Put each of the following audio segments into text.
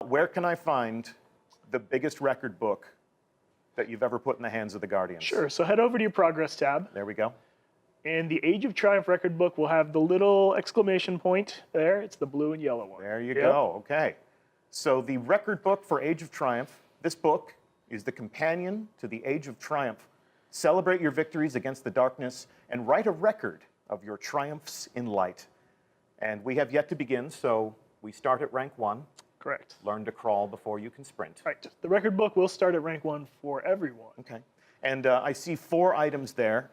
Where can I find the biggest record book that you've ever put in the hands of the Guardians? Sure, so head over to your Progress tab. There we go. And the Age of Triumph record book will have the little exclamation point there. It's the blue and yellow one. There you go, okay. So the record book for Age of Triumph, this book is the companion to the Age of Triumph. Celebrate your victories against the darkness and write a record of your triumphs in light. And we have yet to begin, so we start at rank 1. Correct. Learn to crawl before you can sprint. Right. The record book will start at rank 1 for everyone. Okay. And I see 4 items there.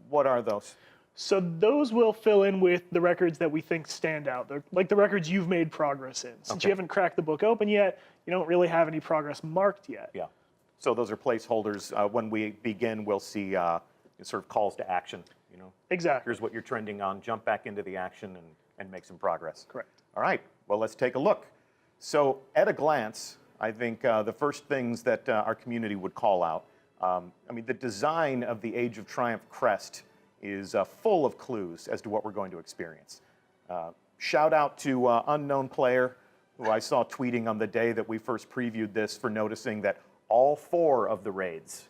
What are those? So those will fill in with the records that we think stand out. They're like the records you've made progress in. Since you haven't cracked the book open yet, you don't really have any progress marked yet. Yeah. So those are placeholders. When we begin, we'll see sort of calls to action. You know, exactly. Here's what you're trending on. Jump back into the action and make some progress. Correct. All right. Well, let's take a look. So at a glance, I think the first things that our community would call out, I mean, the design of the Age of Triumph crest is full of clues as to what we're going to experience. Shout out to Unknown Player, who I saw tweeting on the day that we first previewed this, for noticing that all 4 of the raids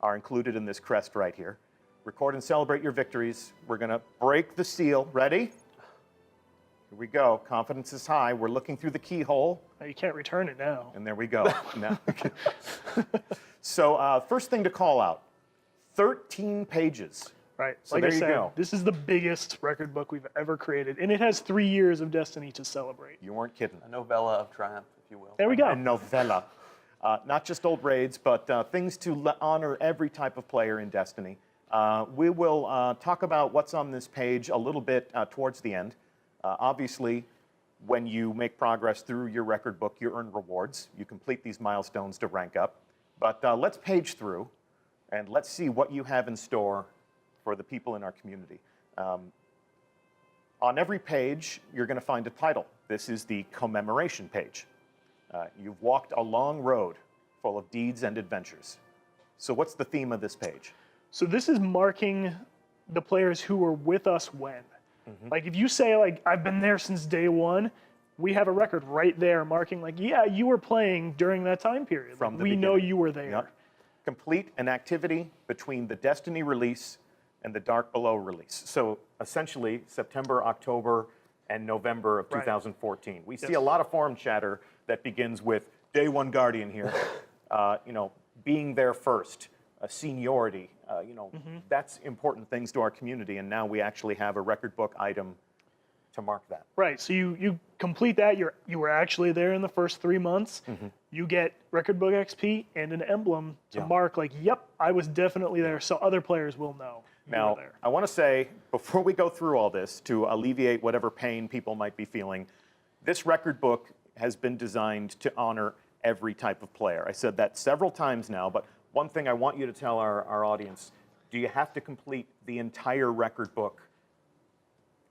are included in this crest right here. Record and celebrate your victories. We're going to break the seal. Ready? Here we go. Confidence is high. We're looking through the keyhole. You can't return it now. And there we go. So first thing to call out, 13 pages. Right. So like there I you said, go. This is the biggest record book we've ever created, and it has 3 years of Destiny to celebrate. You weren't kidding. A novella of triumph, if you will. There we go. A novella. Not just old raids, but things to honor every type of player in Destiny. We will talk about what's on this page a little bit towards the end. Obviously, when you make progress through your record book, you earn rewards. You complete these milestones to rank up. But let's page through, and let's see what you have in store for the people in our community. On every page, you're going to find a title. This is the commemoration page. You've walked a long road full of deeds and adventures. So what's the theme of this page? So this is marking the players who were with us when. Like if you say, like, I've been there since day 1, we have a record right there marking, like, yeah, you were playing during that time period. From like, the we know you were there. Yep. Complete an activity between the Destiny release and the Dark Below release. So essentially, September, October, and November of 2014. We see a lot of forum chatter that begins with day 1 Guardian here, you know, being there first, seniority, you know, that's important things to our community, and now we actually have a record book item to mark that. Right, so you complete that, you were actually there in the first 3 months, you get record book XP and an emblem to mark, like, yep, I was definitely there, so other players will know you Now, were there. I want to say, before we go through all this, to alleviate whatever pain people might be feeling, this record book has been designed to honor every type of player. I said that several times now, but one thing I want you to tell our audience, do you have to complete the entire record book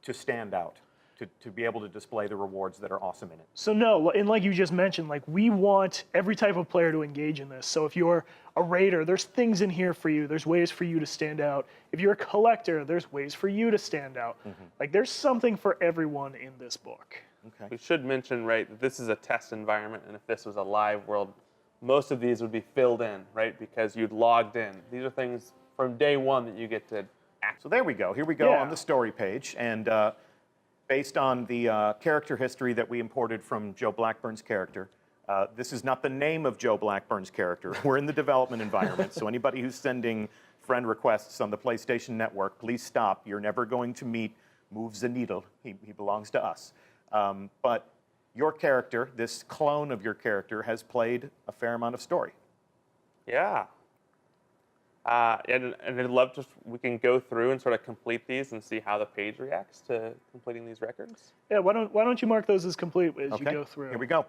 to stand out, to be able to display the rewards that are awesome in it? So no, and like you just mentioned, like we want every type of player to engage in this. So if you're a raider, there's things in here for you. There's ways for you to stand out. If you're a collector, there's ways for you to stand out. Like there's something for everyone in this book. Okay. We should mention, right, that this is a test environment, and if this was a live world, most of these would be filled in, right, because you'd logged in. These are things from day 1 that you get to act. So there we go. Here we go on the story page, and based on the character history that we imported from Joe Blackburn's character, this is not the name of Joe Blackburn's character. We're in the development environment, so anybody who's sending friend requests on the PlayStation Network, please stop. You're never going to meet Move the Needle. He belongs to us. But your character, this clone of your character, has played a fair amount of story. Yeah. And I'd love to, we can go through and sort of complete these and see how the page reacts to completing these records. Yeah, why don't you mark those as complete as you go through? Here we go.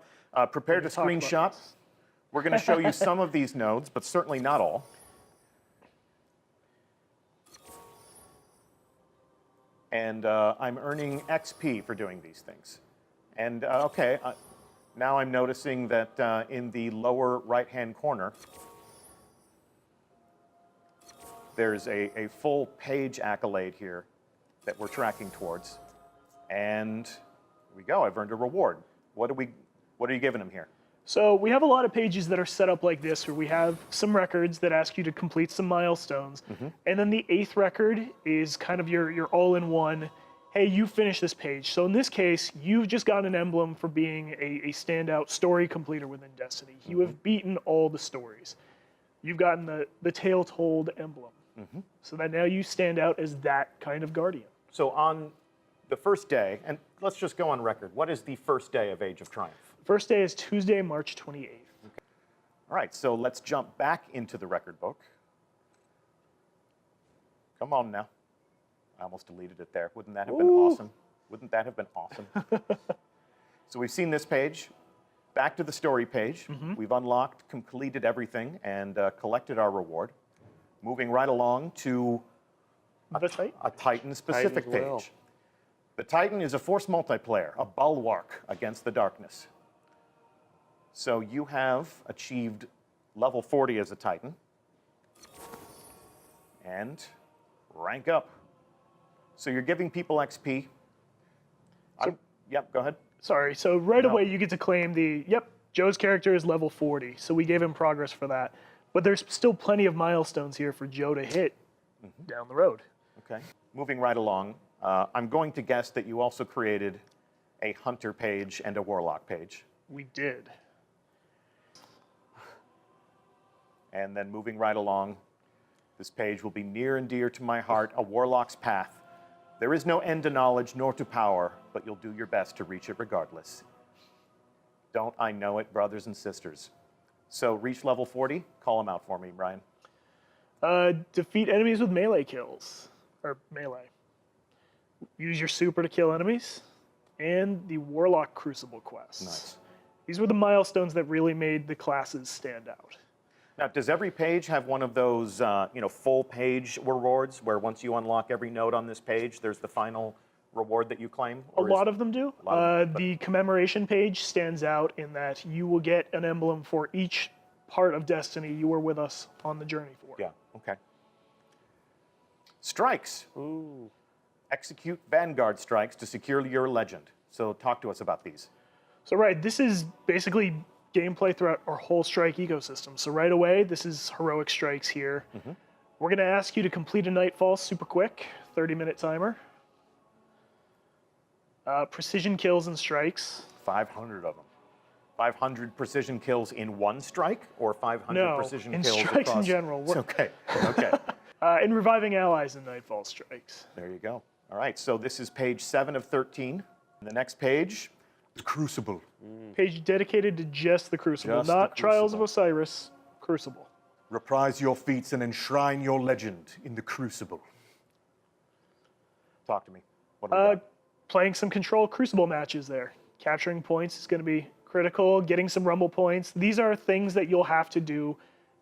Prepare to screenshot. We're going to show you some of these nodes, but certainly not all. And I'm earning XP for doing these things. And now I'm noticing that in the lower right-hand corner, there's a full page accolade here that we're tracking towards. And here we go, I've earned a reward. What do What are you giving them here? So we have a lot of pages that are set up like this, where we have some records that ask you to complete some milestones. And then the 8th record is kind of your all-in-one, hey, you finish this page. So in this case, you've just got an emblem for being a standout story completer within Destiny. You have beaten all the stories. You've gotten the tale told emblem. So that now you stand out as that kind of guardian. So on the first day, and let's just go on record, what is the first day of Age of Triumph? First day is Tuesday, March 28th. All right, so let's jump back into the record book. Come on now. I almost deleted it there. Wouldn't that have been awesome? Wouldn't that have been awesome? So we've seen this page. Back to the story page. We've unlocked, completed everything, and collected our reward. Moving right along to a Titan-specific Titan's will. page. The Titan is a force multiplayer, a bulwark against the darkness. So you have achieved level 40 as a Titan. And rank up. So you're giving people XP. Yep, go ahead. Sorry, so right away you get to claim Joe's character is level 40, so we gave him progress for that. But there's still plenty of milestones here for Joe to hit down the road. Okay. Moving right along, I'm going to guess that you also created a Hunter page and a Warlock page. We did. And then moving right along, this page will be near and dear to my heart, a Warlock's path. There is no end to knowledge nor to power, but you'll do your best to reach it regardless. Don't I know it, brothers and sisters? So reach level 40, call them out for me, Brian. Defeat enemies with melee kills, or melee. Use your super to kill enemies, and the Warlock Crucible quests. Nice. These were the milestones that really made the classes stand out. Now, does every page have one of those, full page rewards where once you unlock every node on this page, there's the final reward that you claim? A lot of them do. But The commemoration page stands out in that you will get an emblem for each part of Destiny you were with us on the journey for. Yeah, okay. Strikes. Ooh. Execute Vanguard strikes to secure your legend. So talk to us about these. So right, this is basically gameplay throughout our whole strike ecosystem. So right away, this is heroic strikes here. We're going to ask you to complete a Nightfall super quick, 30-minute timer. Precision kills and strikes. 500 of them. 500 precision kills in one strike, or 500 precision in kills strikes across? in general. Okay, okay. And reviving allies in Nightfall strikes. There you go. All right, so this is page 7 of 13. The next page, the Crucible. Page dedicated to just the Crucible, Just the not Trials of Crucible. Osiris, Crucible. Reprise your feats and enshrine your legend in the Crucible. Talk to me. What do we got? Playing some Control Crucible matches there. Capturing points is going to be critical, getting some Rumble points. These are things that you'll have to do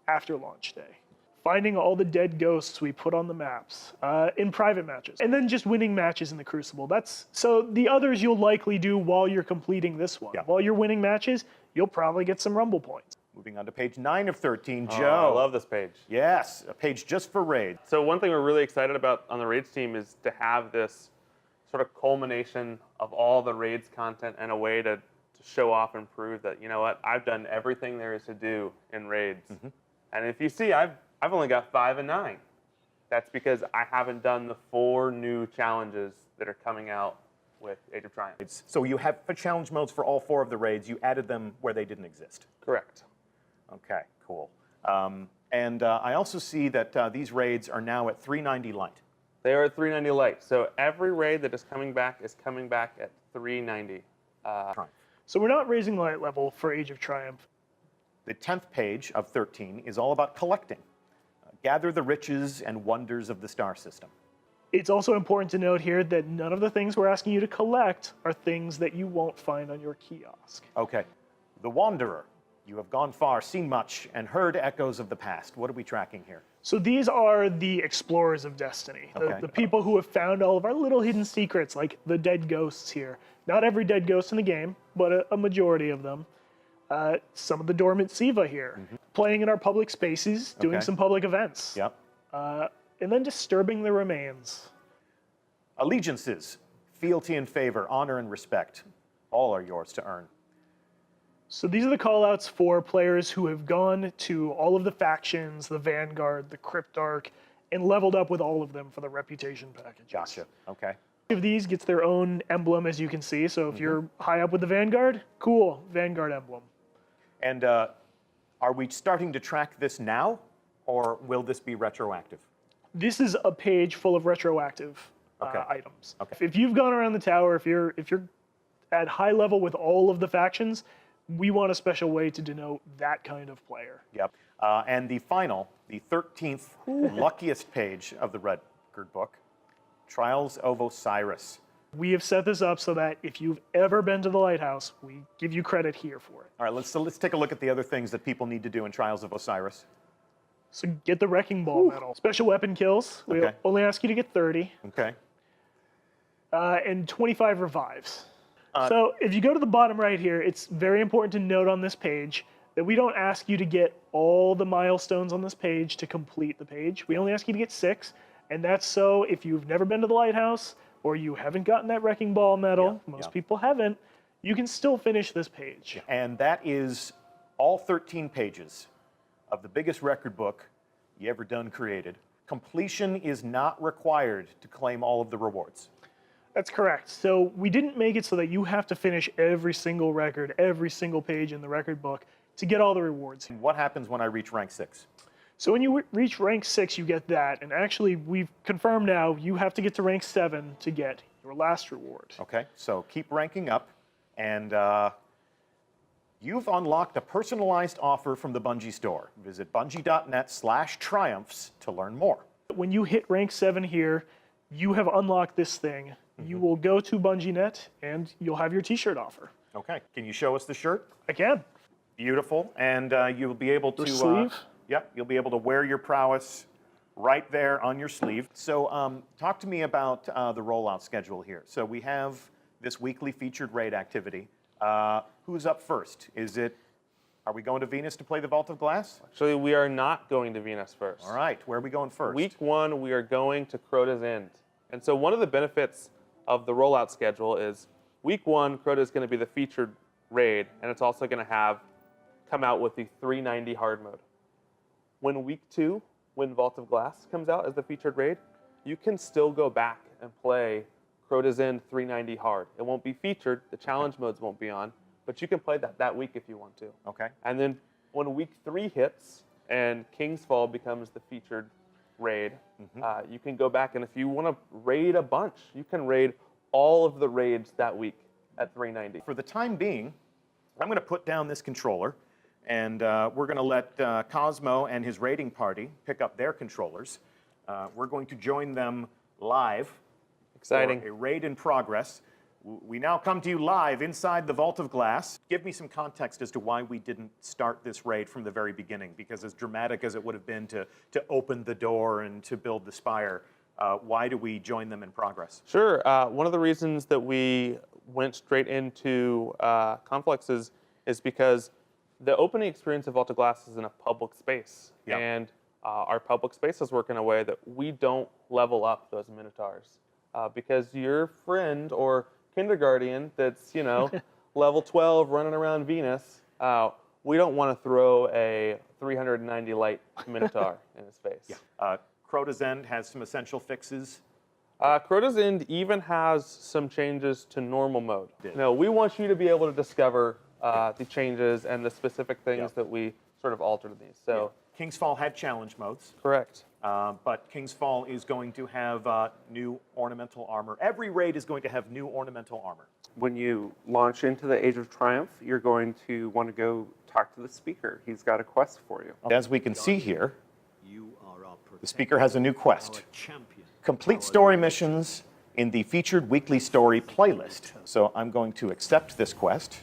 after launch day. Finding all the dead ghosts we put on the maps in private matches. And then just winning matches in the Crucible. So the others you'll likely do while you're completing this one. Yeah. While you're winning matches, you'll probably get some Rumble points. Moving on to page 9 of 13, Joe. Oh, I love this page. Yes, a page just for raid. So one thing we're really excited about on the Raids team is to have this sort of culmination of all the Raids content and a way to show off and prove that, you know what, I've done everything there is to do in Raids. And if you see, I've only got 5 and 9. That's because I haven't done the 4 new challenges that are coming out with Age of Triumph. So you have challenge modes for all 4 of the raids. You added them where they didn't exist. Correct. Okay, cool. And I also see that these raids are now at 390 light. They are at 390 light. So every raid that is coming back at 390. So we're not raising light level for Age of Triumph. The 10th page of 13 is all about collecting. Gather the riches and wonders of the star system. It's also important to note here that none of the things we're asking you to collect are things that you won't find on your kiosk. Okay. The Wanderer. You have gone far, seen much, and heard echoes of the past. What are we tracking here? So these are the explorers of Destiny, Okay. the people who have found all of our little hidden secrets, like the dead ghosts here. Not every dead ghost in the game, but a majority of them. Some of the dormant Siva here, playing in our public spaces, doing Okay. some public events. Yep. And then disturbing the remains. Allegiances, fealty and favor, honor and respect, all are yours to earn. So these are the callouts for players who have gone to all of the factions, the Vanguard, the Cryptarch, and leveled up with all of them for the reputation packages. Gotcha. Okay. Each of these gets their own emblem, as you can see. So if you're high up with the Vanguard, cool, Vanguard emblem. And are we starting to track this now, or will this be retroactive? This is a page full of retroactive items. Okay. If you've gone around the tower, if you're at high level with all of the factions, we want a special way to denote that kind of player. Yep. And the final, the 13th luckiest page of the record book, Trials of Osiris. We have set this up so that if you've ever been to the lighthouse, we give you credit here for it. All right, let's take a look at the other things that people need to do in Trials of Osiris. So get the Wrecking Ball medal. Special weapon kills. We Okay. only ask you to get 30. Okay. And 25 revives. So if you go to the bottom right here, it's very important to note on this page that we don't ask you to get all the milestones on this page to complete the page. We only ask you to get 6, and that's so if you've never been to the lighthouse or you haven't gotten that Wrecking Ball medal, most people haven't, you can still finish this page. And that is all 13 pages of the biggest record book you ever done created. Completion is not required to claim all of the rewards. That's correct. So we didn't make it so that you have to finish every single record, every single page in the record book to get all the rewards. What happens when I reach rank 6? So when you reach rank 6, you get that. And actually, we've confirmed now you have to get to rank 7 to get your last reward. Okay, so keep ranking up, and you've unlocked a personalized offer from the Bungie store. Visit bungie.net/triumphs to learn more. When you hit rank 7 here, you have unlocked this thing. You will go to BungieNet, and you'll have your t-shirt offer. Okay, can you show us the shirt? I can. Beautiful, and you'll be able to... sleeve? Yep, you'll be able to wear your prowess right there on your sleeve. So talk to me about the rollout schedule here. So we have this weekly featured raid activity. Who's up first? Are we going to Venus to play the Vault of Glass? Actually, we are not going to Venus first. All right, where are we going first? Week 1, we are going to Crota's End. And so one of the benefits of the rollout schedule is week 1, Crota is going to be the featured raid, and it's also going to come out with the 390 hard mode. When week 2, when Vault of Glass comes out as the featured raid, you can still go back and play Crota's End 390 hard. It won't be featured, the challenge modes won't be on, but you can play that week if you want to. Okay. And then when week 3 hits and King's Fall becomes the featured raid, you can go back, and if you want to raid a bunch, you can raid all of the raids that week at 390. For the time being, I'm going to put down this controller, and we're going to let Cosmo and his raiding party pick up their controllers. We're going to join them live. Exciting. For a raid in progress. We now come to you live inside the Vault of Glass. Give me some context as to why we didn't start this raid from the very beginning, because as dramatic as it would have been to open the door and to build the spire, why do we join them in progress? Sure. One of the reasons that we went straight into conflicts is because the opening experience of Vault of Glass is in a public space. Yeah. And our public spaces work in a way that we don't level up those Minotaurs. Because your friend or kindergarten that's, level 12 running around Venus, we don't want to throw a 390 light Minotaur in his face. Yeah. Crota's End has some essential fixes. Crota's End even has some changes to normal mode. We want you to be able to discover the changes and the specific things that we sort of altered in these. So King's Fall had challenge modes. Correct. But King's Fall is going to have new ornamental armor. Every raid is going to have new ornamental armor. When you launch into the Age of Triumph, you're going to want to go talk to the speaker. He's got a quest for you. As we can see here, the speaker has a new quest. Complete story missions in the featured weekly story playlist. So I'm going to accept this quest.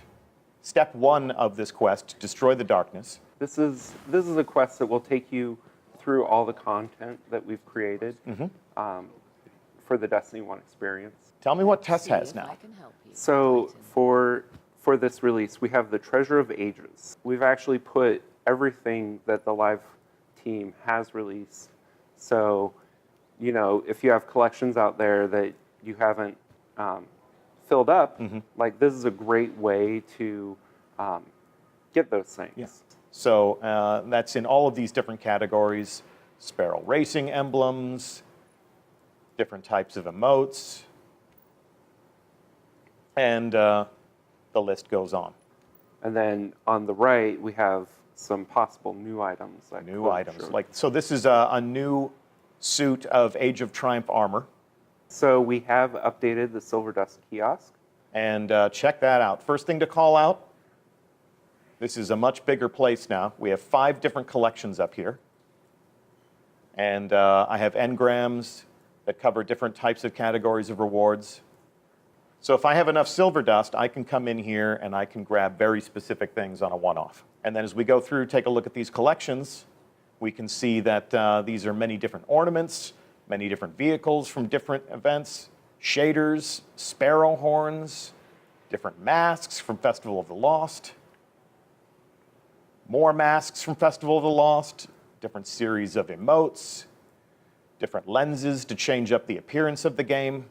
Step 1 of this quest, destroy the darkness. This is a quest that will take you through all the content that we've created for the Destiny 1 experience. Tell me what Tess has now. So for this release, we have the Treasure of Ages. We've actually put everything that the live team has released. So, if you have collections out there that you haven't filled up, like this is a great way to get those things. Yeah. So that's in all of these different categories: Sparrow Racing emblems, different types of emotes, and the list goes on. And then on the right, we have some possible new items. New items. So this is a new suit of Age of Triumph armor. So we have updated the Silver Dust kiosk. And check that out. First thing to call out, this is a much bigger place now. We have 5 different collections up here. And I have engrams that cover different types of categories of rewards. So if I have enough silver dust, I can come in here and I can grab very specific things on a one-off. And then as we go through, take a look at these collections, we can see that these are many different ornaments, many different vehicles from different events, shaders, sparrow horns, different masks from Festival of the Lost, more masks from Festival of the Lost, different series of emotes, different lenses to change up the appearance of the game,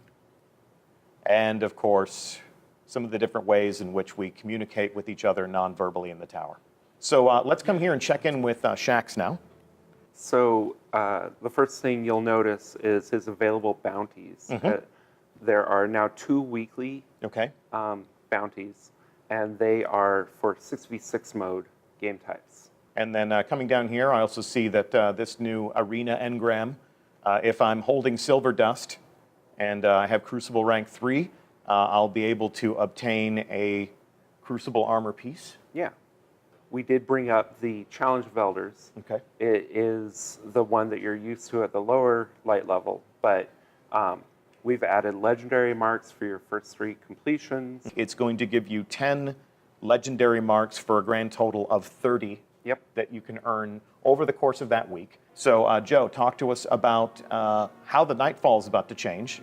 and of course, some of the different ways in which we communicate with each other non-verbally in the tower. So let's come here and check in with Shax now. So the first thing you'll notice is his available bounties. There are now 2 weekly bounties, and they are for 6v6 mode game types. And then coming down here, I also see that this new arena engram, if I'm holding silver dust and I have Crucible rank 3, I'll be able to obtain a Crucible armor piece. Yeah. We did bring up the Challenge of Elders. Okay. It is the one that you're used to at the lower light level, but we've added legendary marks for your first 3 completions. It's going to give you 10 legendary marks for a grand total of 30 that you can earn over the course of that week. So, Joe, talk to us about how the Nightfall is about to change.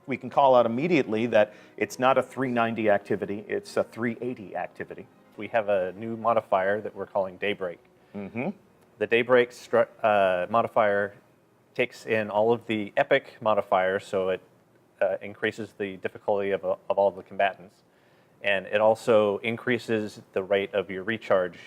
We can call out immediately that it's not a 390 activity, it's a 380 activity. We have a new modifier that we're calling Daybreak. The Daybreak modifier takes in all of the epic modifiers, so it increases the difficulty of all the combatants. And it also increases the rate of your recharge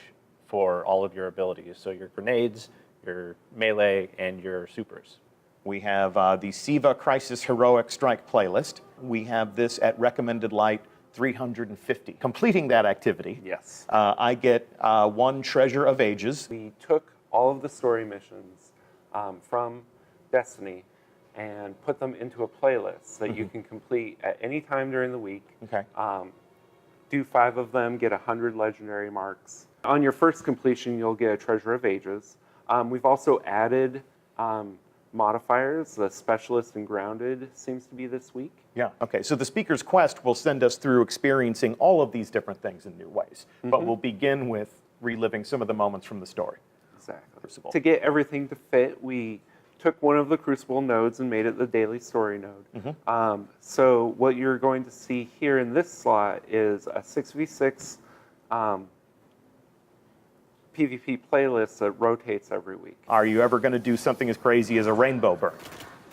for all of your abilities, so your grenades, your melee, and your supers. We have the Siva Crisis Heroic Strike playlist. We have this at recommended light 350. Completing that activity, Yes. I get 1 Treasure of Ages. We took all of the story missions from Destiny and put them into a playlist that you can complete at any time during the week. Okay. Do 5 of them, get 100 legendary marks. On your first completion, you'll get a Treasure of Ages. We've also added modifiers. The Specialist and Grounded seems to be this week. Yeah, okay. So the Speaker's Quest will send us through experiencing all of these different things in new ways. But we'll begin with reliving some of the moments from the story. Exactly. Crucible. To get everything to fit, we took one of the Crucible nodes and made it the daily story node. So what you're going to see here in this slot is a 6v6 PvP playlist that rotates every week. Are you ever going to do something as crazy as a rainbow burn?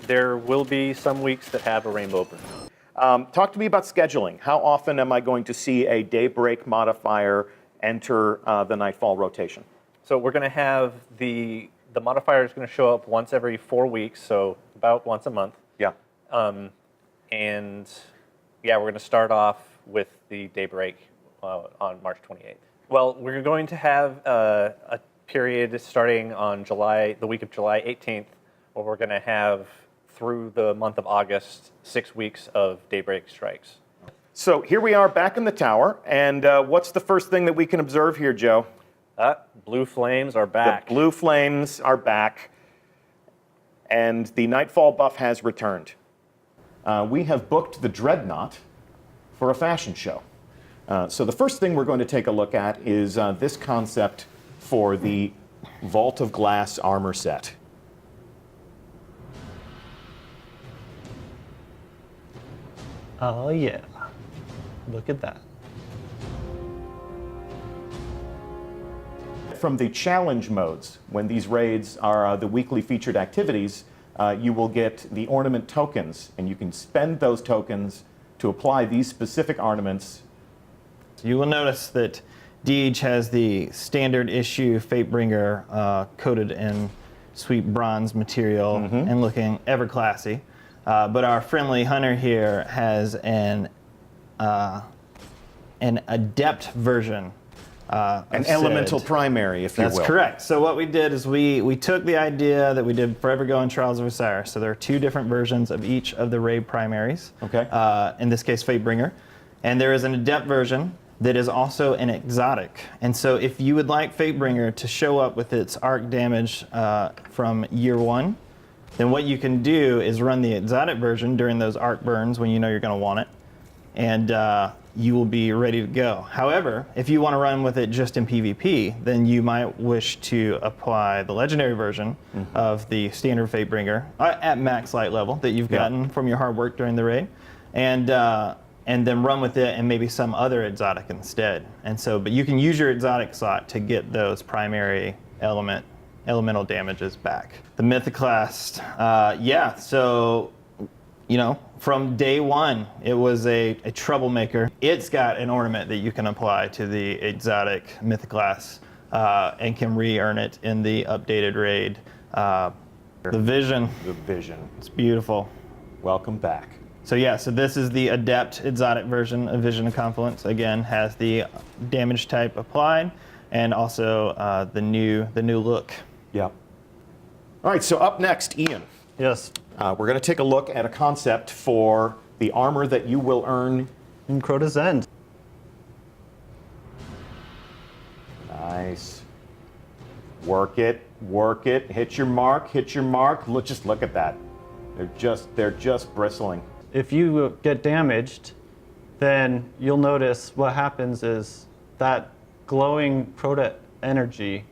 There will be some weeks that have a rainbow burn. Talk to me about scheduling. How often am I going to see a Daybreak modifier enter the Nightfall rotation? So we're going to have the modifier is going to show up once every 4 weeks, so about once a month. Yeah. And yeah, we're going to start off with the Daybreak on March 28th. Well, we're going to have a period starting on the week of July 18th, where we're going to have through the month of August 6 weeks of Daybreak strikes. So here we are back in the tower, and what's the first thing that we can observe here, Joe? Blue flames are back. The blue flames are back, and the Nightfall buff has returned. We have booked the Dreadnought for a fashion show. So the first thing we're going to take a look at is this concept for the Vault of Glass armor set. Oh yeah, look at that. From the challenge modes, when these raids are the weekly featured activities, you will get the ornament tokens, and you can spend those tokens to apply these specific ornaments. You will notice that Deej has the standard issue Fatebringer coated in sweet bronze material and looking ever classy. But our friendly hunter here has an adept version. An elemental primary, if you will. That's correct. So what we did is we took the idea that we did Forever Go and Trials of Osiris. So there are 2 different versions of each of the raid primaries. Okay. In this case, Fatebringer. And there is an adept version that is also an exotic. And so if you would like Fatebringer to show up with its arc damage from year 1, then what you can do is run the exotic version during those arc burns when you know you're going to want it. And you will be ready to go. However, if you want to run with it just in PvP, then you might wish to apply the legendary version of the standard Fatebringer at max light level that you've gotten from your hard work during the raid, and then run with it and maybe some other exotic instead. And so, but you can use your exotic slot to get those primary elemental damages back. The Mythoclast, so, you know, from day 1, it was a troublemaker. It's got an ornament that you can apply to the exotic Mythoclast and can re-earn it in the updated raid. The Vision. The Vision. It's beautiful. Welcome back. So yeah, so this is the adept exotic version of Vision of Confluence. Again, has the damage type applied and also the new look. Yep. All right, so up next, Ian. Yes. We're going to take a look at a concept for the armor that you will earn In Crota's End. Nice. Work it, hit your mark, just look at that. They're just bristling. If you get damaged, then you'll notice what happens is that glowing Crota energy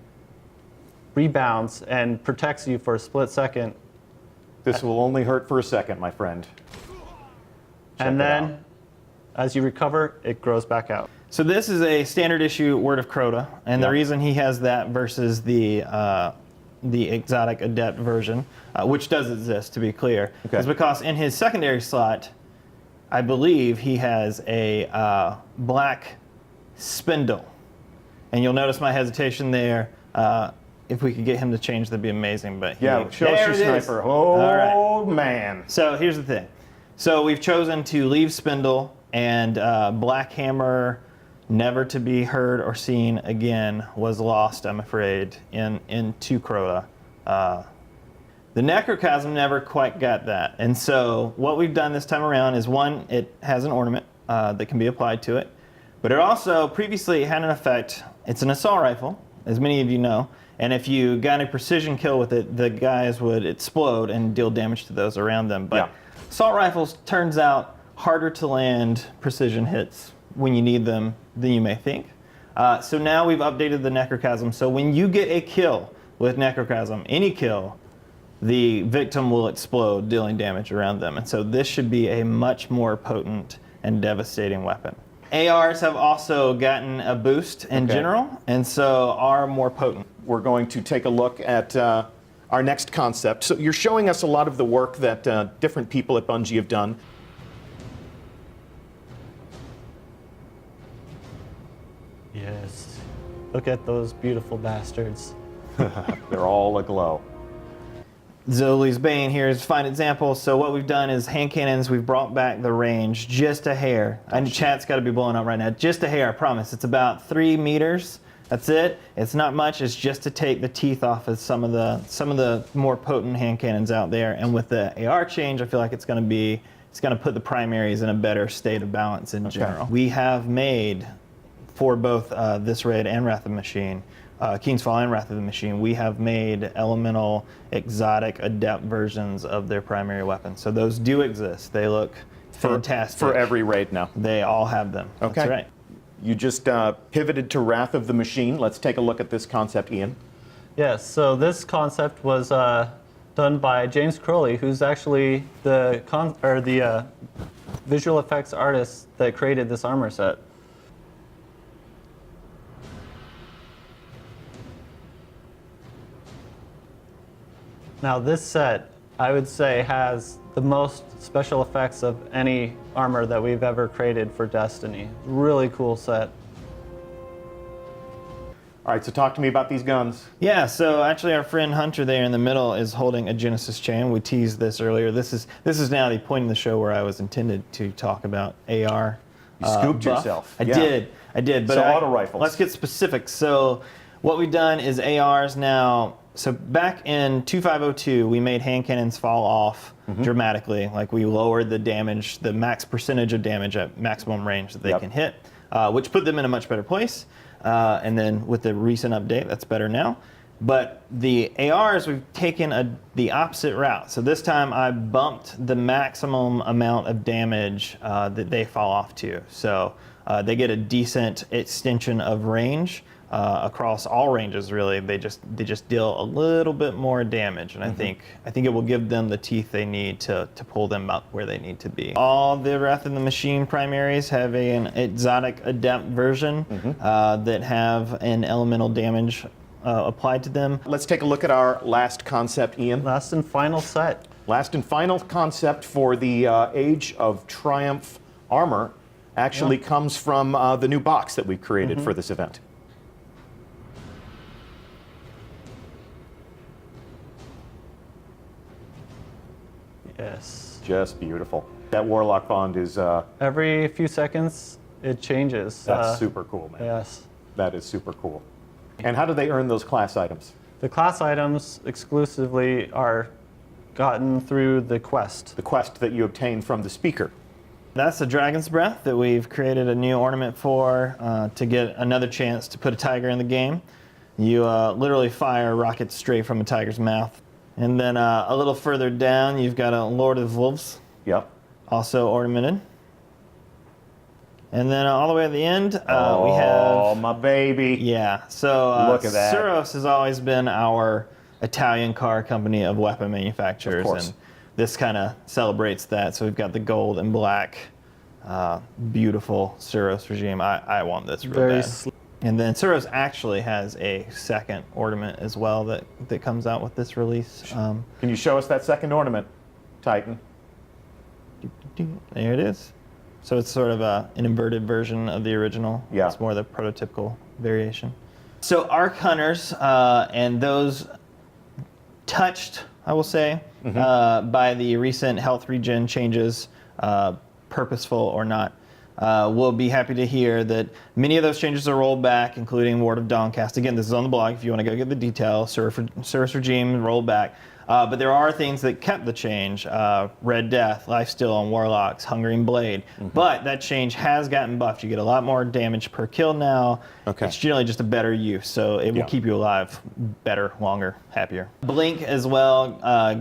rebounds and protects you for a split second. This will only hurt for a second, my friend. And then, as you recover, it grows back out. So this is a standard issue Word of Crota, and the reason he has that versus the exotic adept version, which does exist to be clear, is because in his secondary slot, I believe he has a black spindle, and you'll notice my hesitation there. If we could get him to change, that'd be amazing. But show us your sniper. Oh, man. So here's the thing. So we've chosen to leave Spindle and Black Hammer, never to be heard or seen again, was lost, I'm afraid, into Crota. The Necrochasm never quite got that. And so what we've done this time around is, one, it has an ornament that can be applied to it. But it also previously had an effect. It's an assault rifle, as many of you know. And if you got a precision kill with it, the guys would explode and deal damage to those around them. But assault rifles, turns out, harder to land precision hits when you need them than you may think. So now we've updated the Necrochasm. So when you get a kill with Necrochasm, any kill, the victim will explode, dealing damage around them. And so this should be a much more potent and devastating weapon. ARs have also gotten a boost in general, and so are more potent. We're going to take a look at our next concept. So you're showing us a lot of the work that different people at Bungie have done. Yes. Look at those beautiful bastards. They're all aglow. Zoli's Bane here is a fine example. So what we've done is hand cannons, we've brought back the range just a hair. And chat's got to be blowing up right now. Just a hair, I promise. It's about 3 meters. That's it. It's not much. It's just to take the teeth off of some of the more potent hand cannons out there. And with the AR change, I feel like it's going to put the primaries in a better state of balance in general. We have made, for both this raid and Wrath of the Machine, King's Fall and Wrath of the Machine, we have made elemental, exotic, adept versions of their primary weapons. So those do exist. They look fantastic. For every raid now. They all have them. Okay. That's right. You just pivoted to Wrath of the Machine. Let's take a look at this concept, Ian. Yes, so this concept was done by James Crowley, who's actually the visual effects artist that created this armor set. Now this set, I would say, has the most special effects of any armor that we've ever created for Destiny. Really cool set. All right, so talk to me about these guns. Yeah, so actually our friend Hunter there in the middle is holding a Genesis chain. We teased this earlier. This is now the point in the show where I was intended to talk about AR. You scooped buff. yourself. I Yeah. did. But So auto rifles. Let's get specific. So what we've done is ARs now. So back in 2502, we made hand cannons fall off dramatically. Like we lowered the damage, the max percentage of damage at maximum range that they can hit, which put them in a much better place. And then with the recent update, that's better now. But the ARs, we've taken the opposite route. So this time I bumped the maximum amount of damage that they fall off to. So they get a decent extension of range across all ranges. Really, they just deal a little bit more damage, and I think it will give them the teeth they need to pull them up where they need to be. All the Wrath of the Machine primaries have an exotic adept version that have an elemental damage applied to them. Let's take a look at our last concept, Ian. Last and final set. Last and final concept for the Age of Triumph armor actually comes from the new box that we've created for this event. Yes. Just beautiful. That Warlock bond is Every few seconds, it changes. that's super cool, man. Yes. That is super cool. And how do they earn those class items? The class items exclusively are gotten through the quest. The quest that you obtain from the speaker. That's the Dragon's Breath that we've created a new ornament for to get another chance to put a tiger in the game. You literally fire rockets straight from a tiger's mouth. And then a little further down, you've got a Lord of Wolves, Yep. also ornamented. And then all the way at the end, we Oh, have... my baby. Yeah, so Look at that. Suros has always been our Italian car company of weapon manufacturers. Of course. And this kind of celebrates that. So we've got the gold and black, beautiful Suros regime. I want this real Very bad. And then Suros actually has a second ornament as well that comes out with this release. Can you show us that second ornament, Titan? There it is. So it's sort of an inverted version of the original. Yeah. It's more the prototypical variation. So Arc Hunters and those touched, I will say, by the recent health regen changes, purposeful or not, we'll be happy to hear that many of those changes are rolled back, including Ward of Dawncast. Again, this is on the blog if you want to go get the details. Service regime rolled back. But there are things that kept the change. Red Death, Lifesteal on Warlocks, Hungering Blade. But that change has gotten buffed. You get a lot more damage per kill now. Okay. It's generally just a better use, so it will keep you alive better, longer, happier. Blink as well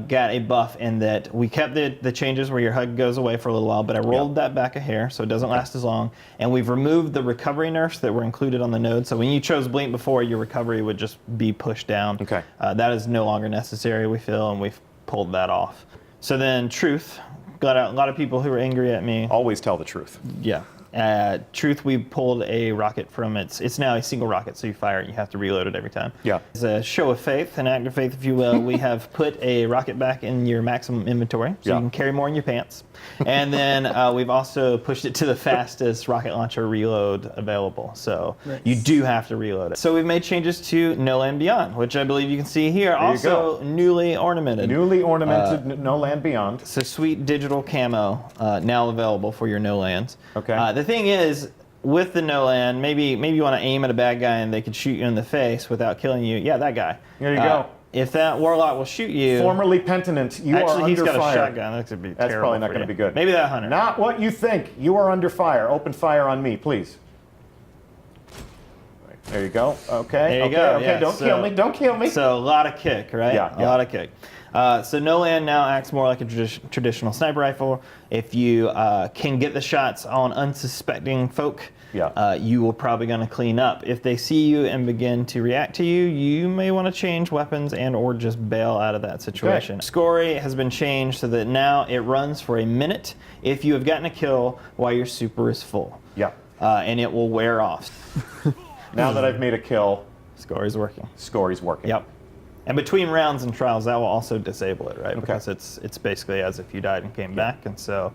got a buff in that we kept the changes where your HUD goes away for a little while, but I rolled that back a hair so it doesn't last as long. And we've removed the recovery nerfs that were included on the node. So when you chose Blink before, your recovery would just be pushed down. Okay. That is no longer necessary, we feel, and we've pulled that off. So then Truth, got a lot of people who were angry at me. Always tell the truth. Yeah. Truth, we pulled a rocket from it's now a single rocket, so you fire it, you have to reload it every time. Yeah. It's a show of faith, an act of faith, if you will. We have put a rocket back in your maximum inventory, so you can carry more in your pants. And then we've also pushed it to the fastest rocket launcher reload available, so you do have to reload it. So we've made changes to No Land Beyond, which I believe you can see here. Also newly ornamented. Newly ornamented No Land Beyond. So sweet digital camo now available for your No Lands. Okay. The thing is, with the No Land, maybe you want to aim at a bad guy and they could shoot you in the face without killing you. Yeah, that guy. There you go. If that Warlock will shoot you... Formerly penitent, you are Actually, he's under got fire. a shotgun. That could be That's terrible probably not for going to you. be good. Maybe that Hunter. Not what you think. You are under fire. Open fire on me, please. There you go. Okay. There you go. Okay. Yeah, Don't kill me. Don't kill me. So a lot of kick, right? Yeah, A lot of kick. So No Land now acts more like a traditional sniper rifle. If you can get the shots on unsuspecting folk, you will probably going to clean up. If they see you and begin to react to you, you may want to change weapons and or just bail out of that situation. Okay. Scoring has been changed so that now it runs for a minute if you have gotten a kill while your super is full. Yeah. And it will wear off. Now that I've made a kill, Scory's working. Scory's working. Yep. And between rounds and trials, that will also disable it, right? Because it's basically as if you died and came back, and so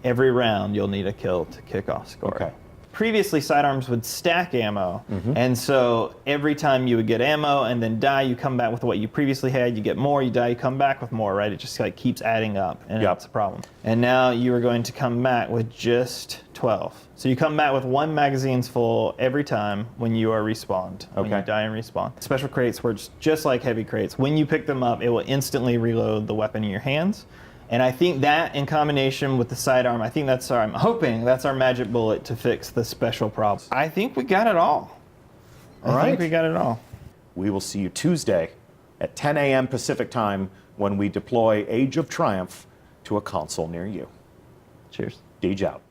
every round you'll need a kill to kick off Scory. Okay. Previously, sidearms would stack ammo, and so every time you would get ammo and then die, you come back with what you previously had, you get more, you die, you come back with more, right? It just like keeps adding up, and Yep. that's a problem. And now you are going to come back with just 12. So you come back with 1 magazine's full every time when you are respawned, when you Okay. die and respawn. Special crates were just like heavy crates. When you pick them up, it will instantly reload the weapon in your hands. And I think that in combination with the sidearm, I'm hoping that's our magic bullet to fix the special problem. I think we got it all. I think we got it all. We will see you Tuesday at 10 a.m. Pacific time when we deploy Age of Triumph to a console near you. Cheers. Deej out.